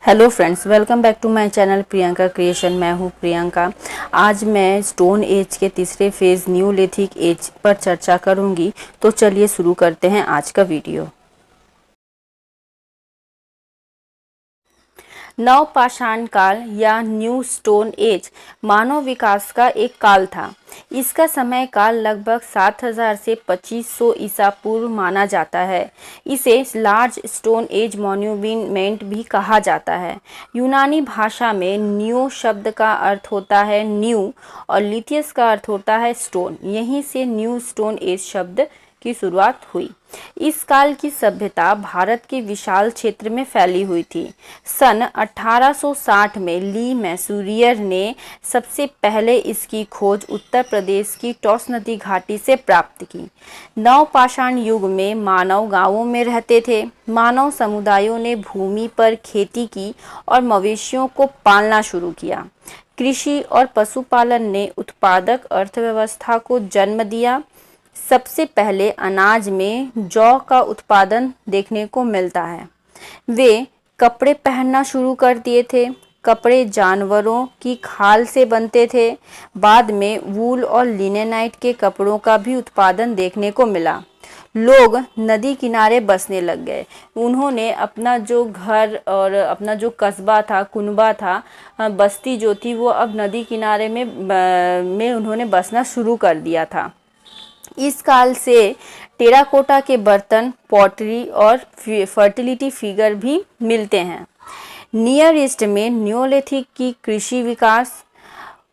Hello friends, welcome back to my channel Priyanka creation. मैं हूँ प्रियंका। आज मैं स्टोन एज के तीसरे फेज़ न्यूलिथिक एज पर चर्चा करूँगी। तो चलिए शुरू करते हैं आज का वीडियो। नवपाषाण काल या न्यू स्टोन एज मानव विकास का एक काल था। इसका समय काल लगभग 7000 से 2500 ईसा पूर्व माना जाता है। इसे लार्ज स्टोन एज मॉन्यूमेंट भी कहा जाता है। यूनानी भाषा में न्यू शब्द का अर्थ होता है न्यू और लिथियस का अर्थ होता है स्टोन। यहीं से न्यू स्टोन एज शब्द की शुरुआत हुई। इस काल की सभ्यता भारत के विशाल क्षेत्र में फैली हुई थी। सन 1860 में ली मैसूरियर ने सबसे पहले इसकी खोज उत्तर प्रदेश की टॉस नदी घाटी से प्राप्त की। नवपाषाण युग में मानव गांवों में रहते थे। मानव समुदायों ने भूमि पर खेती की और मवेशियों को पालना शुरू किया। कृषि और पशुपालन ने उत्पादक अर्थव्यवस्था को जन्म दिया। सबसे पहले अनाज में जौ का उत्पादन देखने को मिलता है। वे कपड़े पहनना शुरू कर दिए थे। कपड़े जानवरों की खाल से बनते थे। बाद में वूल और लिनेनाइट के कपड़ों का भी उत्पादन देखने को मिला। लोग नदी किनारे बसने लग गए। उन्होंने अपना जो घर और अपना जो कस्बा था, कुनबा था, बस्ती जो थी, वो अब नदी किनारे में उन्होंने बसना शुरू कर दिया था। इस काल से टेराकोटा के बर्तन, पॉटरी और फर्टिलिटी फिगर भी मिलते हैं। नियर ईस्ट में न्योलिथिक की कृषि विकास,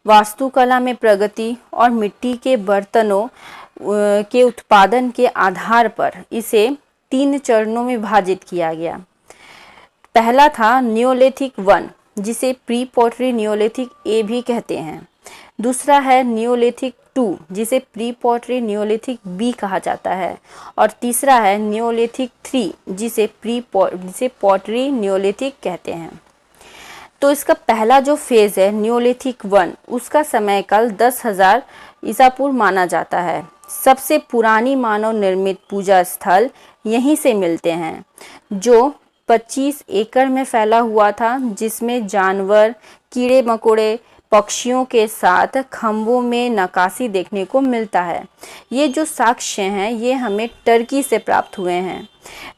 वास्तुकला में प्रगति और मिट्टी के बर्तनों के उत्पादन के आधार पर इसे 3 चरणों में विभाजित किया गया। पहला था न्योलिथिक 1, जिसे प्री पॉटरी न्योलिथिक ए भी कहते हैं। दूसरा है न्योलिथिक 2, जिसे प्री पॉटरी न्योलिथिक बी कहा जाता है। और तीसरा है न्योलिथिक 3, जिसे पॉटरी न्योलिथिक कहते हैं। तो इसका पहला जो फेज़ है न्योलिथिक 1, उसका समय काल 10,000 ईसा पूर्व माना जाता है। सबसे पुरानी मानव निर्मित पूजा स्थल यहीं से मिलते हैं, जो 25 एकड़ में फैला हुआ था, जिसमें जानवर, कीड़े मकोड़े, पक्षियों के साथ खंभों में नक्काशी देखने को मिलता है। ये जो साक्ष्य हैं ये हमें टर्की से प्राप्त हुए हैं।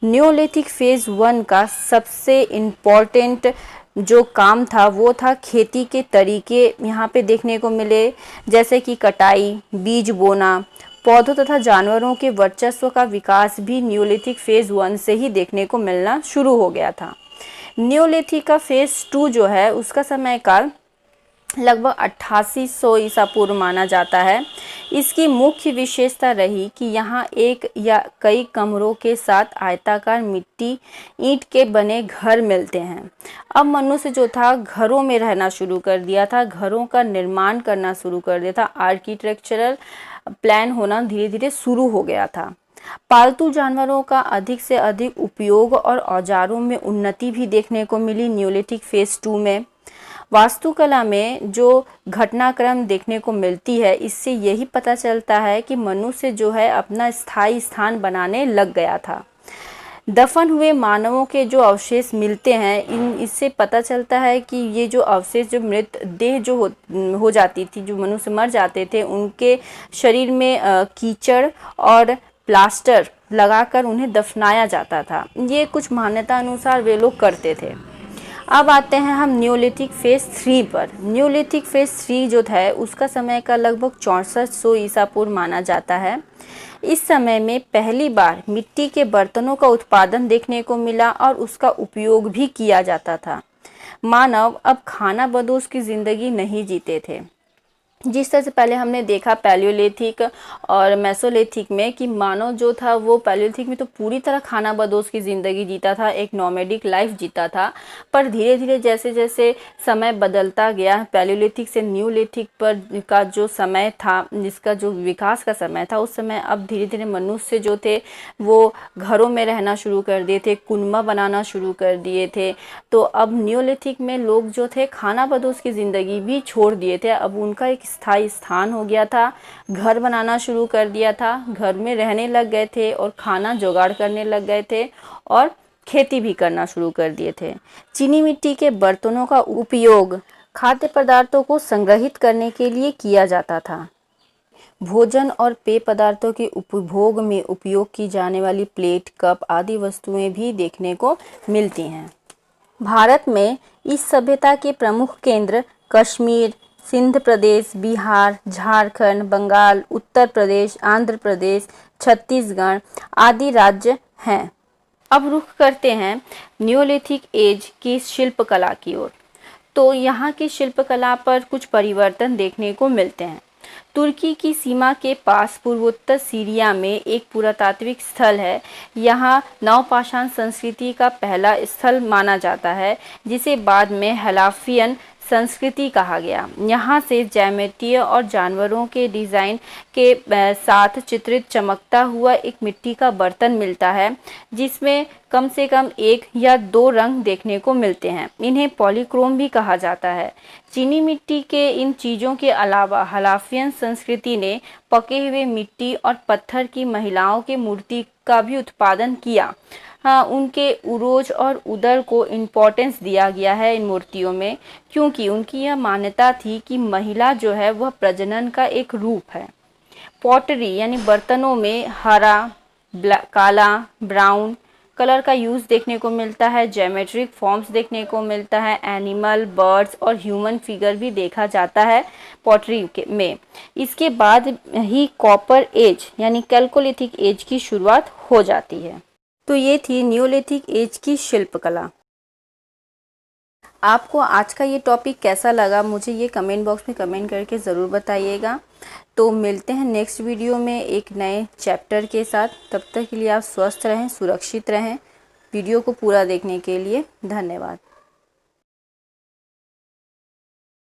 न्योलिथिक फेज़ 1 का सबसे इम्पोर्टेंट जो काम था वो था खेती के तरीके यहाँ पे देखने को मिले, जैसे कि कटाई, बीज बोना। पौधों तथा जानवरों के वर्चस्व का विकास भी न्योलिथिक फेज़ 1 से ही देखने को मिलना शुरू हो गया था। न्योलिथिक का फेज़ 2 जो है उसका समय काल लगभग 8800 ईसा पूर्व माना जाता है। इसकी मुख्य विशेषता रही कि यहाँ एक या कई कमरों के साथ आयताकार मिट्टी ईंट के बने घर मिलते हैं। अब मनुष्य जो था घरों में रहना शुरू कर दिया था, घरों का निर्माण करना शुरू कर दिया था। आर्किटेक्चरल प्लान होना धीरे धीरे शुरू हो गया था। पालतू जानवरों का अधिक से अधिक उपयोग और औजारों में उन्नति भी देखने को मिली न्योलिथिक फेज़ 2 में। वास्तुकला में जो घटनाक्रम देखने को मिलती है, इससे यही पता चलता है कि मनुष्य जो है अपना स्थायी स्थान बनाने लग गया था। दफन हुए मानवों के जो अवशेष मिलते हैं, इससे पता चलता है कि ये जो अवशेष, जो मृत देह जो हो जाती थी, जो मनुष्य मर जाते थे, उनके शरीर में कीचड़ और प्लास्टर लगाकर उन्हें दफनाया जाता था। ये कुछ मान्यता अनुसार वे लोग करते थे। अब आते हैं हम न्योलिथिक फेज़ 3 पर। न्योलिथिक फेज़ 3 जो था उसका समय का लगभग 6400 ईसा पूर्व माना जाता है। इस समय में पहली बार मिट्टी के बर्तनों का उत्पादन देखने को मिला और उसका उपयोग भी किया जाता था। मानव अब खाना बदोश की ज़िंदगी नहीं जीते थे। जिस तरह से पहले हमने देखा पैलियोलिथिक और मेसोलिथिक में कि मानव जो था वो पैलियोलिथिक में तो पूरी तरह खाना बदोश की ज़िंदगी जीता था, एक नोमैडिक लाइफ जीता था। पर धीरे धीरे जैसे जैसे समय बदलता गया, पैलियोलिथिक से न्यूलिथिक पर का जो समय था, जिसका जो विकास का समय था, उस समय अब धीरे धीरे मनुष्य जो थे वो घरों में रहना शुरू कर दिए थे, कुनबा बनाना शुरू कर दिए थे। तो अब न्यूलिथिक में लोग जो थे खाना बदोश की ज़िंदगी भी छोड़ दिए थे। अब उनका एक स्थायी स्थान हो गया था, घर बनाना शुरू कर दिया था, घर में रहने लग गए थे और खाना जुगाड़ करने लग गए थे और खेती भी करना शुरू कर दिए थे। चीनी मिट्टी के बर्तनों का उपयोग खाद्य पदार्थों को संग्रहित करने के लिए किया जाता था। भोजन और पेय पदार्थों के उपभोग में उपयोग की जाने वाली प्लेट, कप आदि वस्तुएं भी देखने को मिलती हैं। भारत में इस सभ्यता के प्रमुख केंद्र कश्मीर, सिंध प्रदेश, बिहार, झारखंड, बंगाल, उत्तर प्रदेश, आंध्र प्रदेश, छत्तीसगढ़ आदि राज्य हैं। अब रुख करते हैं न्योलिथिक एज की शिल्पकला की ओर। तो यहाँ की शिल्पकला पर कुछ परिवर्तन देखने को मिलते हैं। तुर्की की सीमा के पास पूर्वोत्तर सीरिया में एक पुरातात्विक स्थल है। यहाँ नवपाषाण संस्कृति का पहला स्थल माना जाता है, जिसे बाद में हलाफियन संस्कृति कहा गया। यहाँ से ज्यामितीय और जानवरों के डिज़ाइन के साथ चित्रित चमकता हुआ एक मिट्टी का बर्तन मिलता है, जिसमें कम से कम 1 या 2 रंग देखने को मिलते हैं। इन्हें पॉलीक्रोम भी कहा जाता है। चीनी मिट्टी के इन चीज़ों के अलावा हलाफियन संस्कृति ने पके हुए मिट्टी और पत्थर की महिलाओं के मूर्ति का भी उत्पादन किया। हाँ, उनके उरोज और उदर को इम्पोर्टेंस दिया गया है इन मूर्तियों में, क्योंकि उनकी यह मान्यता थी कि महिला जो है वह प्रजनन का एक रूप है। पॉटरी यानी बर्तनों में हरा, काला, ब्राउन कलर का यूज़ देखने को मिलता है। ज्योमेट्रिक फॉर्म्स देखने को मिलता है। एनिमल, बर्ड्स और ह्यूमन फिगर भी देखा जाता है पॉटरी में। इसके बाद ही कॉपर एज यानी कैल्कोलिथिक एज की शुरुआत हो जाती है। तो ये थी न्योलिथिक एज की शिल्पकला। आपको आज का ये टॉपिक कैसा लगा, मुझे ये कमेंट बॉक्स में कमेंट करके ज़रूर बताइएगा। तो मिलते हैं नेक्स्ट वीडियो में एक नए चैप्टर के साथ। तब तक के लिए आप स्वस्थ रहें, सुरक्षित रहें। वीडियो को पूरा देखने के लिए धन्यवाद।